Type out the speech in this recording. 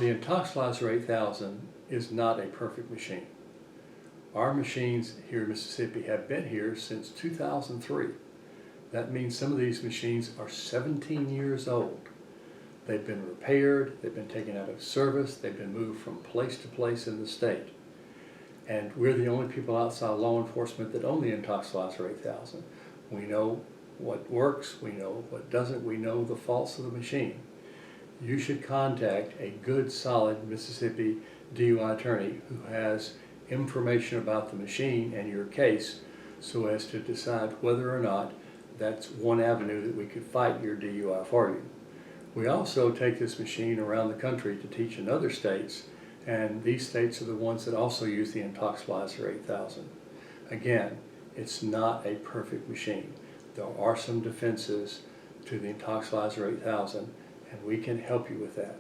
The Intoxilyzer 8000 is not a perfect machine. Our machines here in Mississippi have been here since 2003. That means some of these machines are 17 years old. They've been repaired, they've been taken out of service, they've been moved from place to place in the state. And we're the only people outside law enforcement that own the Intoxilyzer 8000. We know what works, we know what doesn't, we know the faults of the machine. You should contact a good, solid Mississippi DUI attorney who has information about the machine and your case so as to decide whether or not that's one avenue that we could fight your DUI for you. We also take this machine around the country to teach in other states, and these states are the ones that also use the Intoxilyzer 8000. Again, it's not a perfect machine. There are some defenses to the Intoxilyzer 8000, and we can help you with that.